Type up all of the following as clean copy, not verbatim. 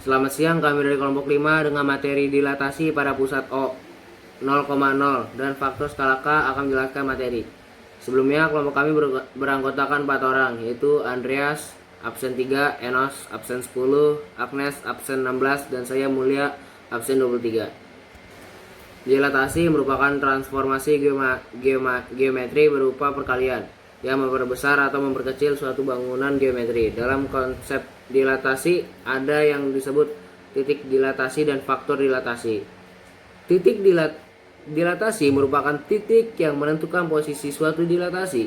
Selamat siang, kami dari kelompok 5 dengan materi dilatasi pada pusat O 0,0 dan faktor skala K akan menjelaskan materi. Sebelumnya kelompok kami beranggotakan 4 orang, yaitu Andreas absen 3, Enos absen 10, Agnes absen 16, dan saya Mulia absen 23. Dilatasi merupakan transformasi geometri berupa perkalian yang memperbesar atau memperkecil suatu bangunan geometri. Dalam konsep dilatasi ada yang disebut titik dilatasi dan faktor dilatasi. Titik dilatasi merupakan titik yang menentukan posisi suatu dilatasi.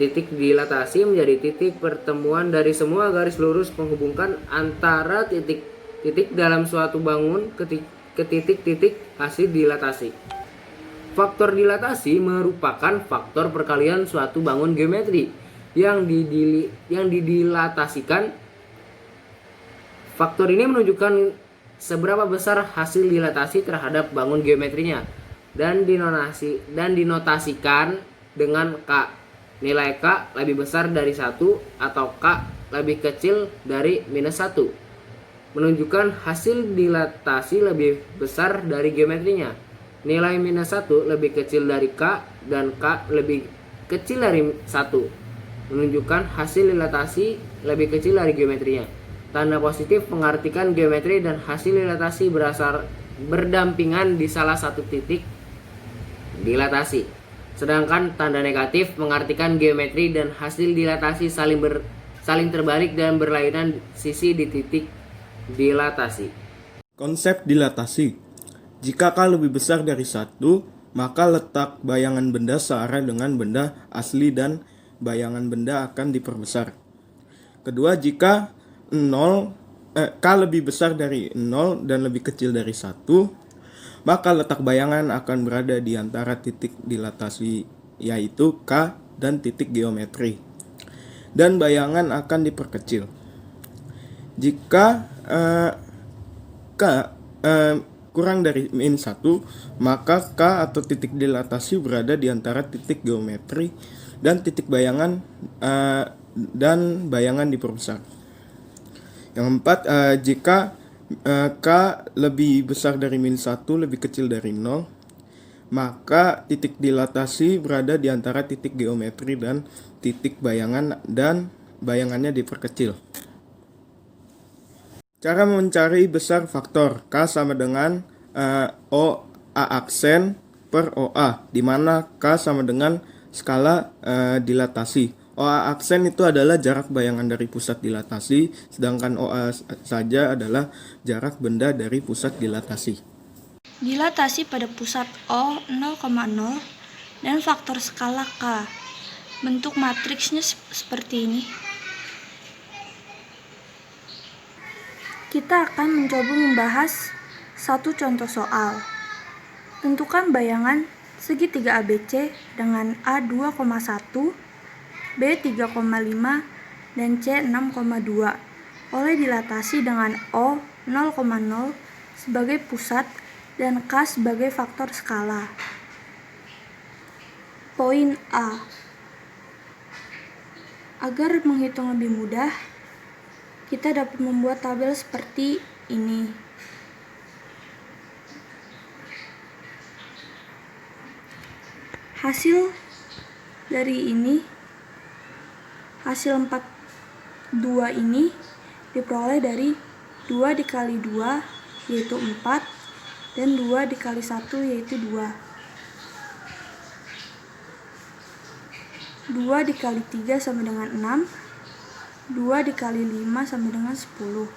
Titik dilatasi menjadi titik pertemuan dari semua garis lurus menghubungkan antara titik-titik dalam suatu bangun ke titik-titik hasil dilatasi. Faktor dilatasi merupakan faktor perkalian suatu bangun geometri yang didilatasikan. Faktor ini menunjukkan seberapa besar hasil dilatasi terhadap bangun geometrinya dan dinotasikan dengan K. Nilai K lebih besar dari 1 atau K lebih kecil dari minus 1. Menunjukkan hasil dilatasi lebih besar dari geometrinya. Nilai minus 1 lebih kecil dari K dan K lebih kecil dari 1. Menunjukkan hasil dilatasi lebih kecil dari geometrinya. Tanda positif mengartikan geometri dan hasil dilatasi berdampingan di salah satu titik dilatasi. Sedangkan tanda negatif mengartikan geometri dan hasil dilatasi saling terbalik dan berlainan sisi di titik dilatasi. Konsep dilatasi. Jika K lebih besar dari 1, maka letak bayangan benda searah dengan benda asli dan bayangan benda akan diperbesar. Kedua, jika K lebih besar dari 0 dan lebih kecil dari 1, maka letak bayangan akan berada di antara titik dilatasi, yaitu K dan titik geometri, dan bayangan akan diperkecil. Jika K kurang dari min 1, maka K atau titik dilatasi berada di antara titik geometri dan titik bayangan dan bayangan diperbesar. Yang keempat, jika K lebih besar dari min 1, lebih kecil dari 0, maka titik dilatasi berada di antara titik geometri dan titik bayangan dan bayangannya diperkecil. Cara mencari besar faktor K sama dengan OA aksen per OA, di mana K sama dengan skala dilatasi. OA aksen itu adalah jarak bayangan dari pusat dilatasi, sedangkan OA saja adalah jarak benda dari pusat dilatasi. Dilatasi pada pusat O 0,0 dan faktor skala K. Bentuk matriksnya seperti ini. Kita akan mencoba membahas satu contoh soal. Tentukan bayangan segitiga ABC dengan A 2,1, B 3,5, dan C 6,2 oleh dilatasi dengan O 0,0 sebagai pusat dan K sebagai faktor skala. Poin A. Agar menghitung lebih mudah, kita dapat membuat tabel seperti ini. Hasil dari ini, hasil 42 ini diperoleh dari 2 dikali 2 yaitu 4 dan 2 dikali 1 yaitu 2. 2 dikali 3 sama dengan 6, 2 dikali 5 sama dengan 10.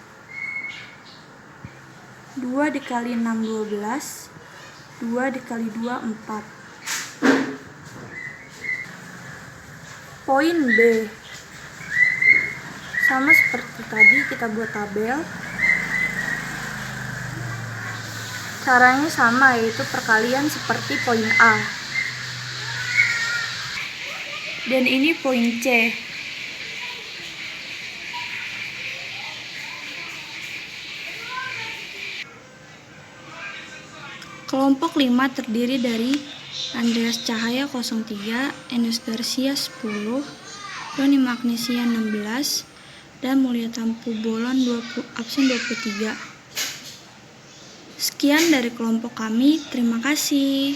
2 dikali 6 12, 2 dikali 2 4. Poin B. Sama seperti tadi, kita buat tabel. Caranya sama, yaitu perkalian seperti poin A. Dan ini poin C. Kelompok 5 terdiri dari Andreas Cahaya 03, Enes Garcia 10, Roni Magnesia 16, dan Mulia Tampu Bolon absen 23. Sekian dari kelompok kami, terima kasih.